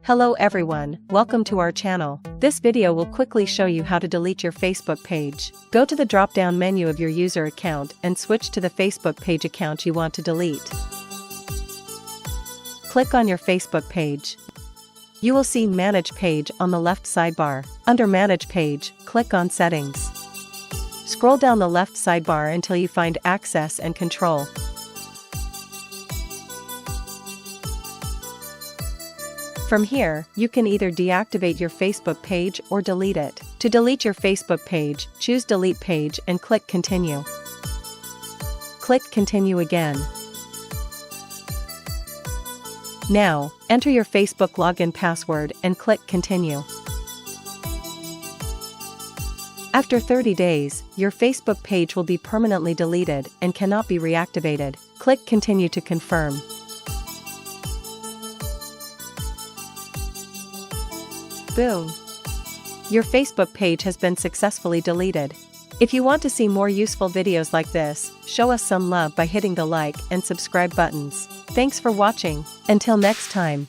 Hello everyone, welcome to our channel. This video will quickly show you how to delete your Facebook page. Go to the drop-down menu of your user account and switch to the Facebook page account you want to delete. Click on your Facebook page. You will see Manage Page on the left sidebar. Under Manage Page, click on Settings. Scroll down the left sidebar until you find Access and Control. From here, you can either deactivate your Facebook page or delete it. To delete your Facebook page, choose Delete Page and click Continue. Click Continue again. Now, enter your Facebook login password and click Continue. After 30 days, your Facebook page will be permanently deleted and cannot be reactivated. Click Continue to confirm. Boom! Your Facebook page has been successfully deleted. If you want to see more useful videos like this, show us some love by hitting the like and subscribe buttons. Thanks for watching. Until next time.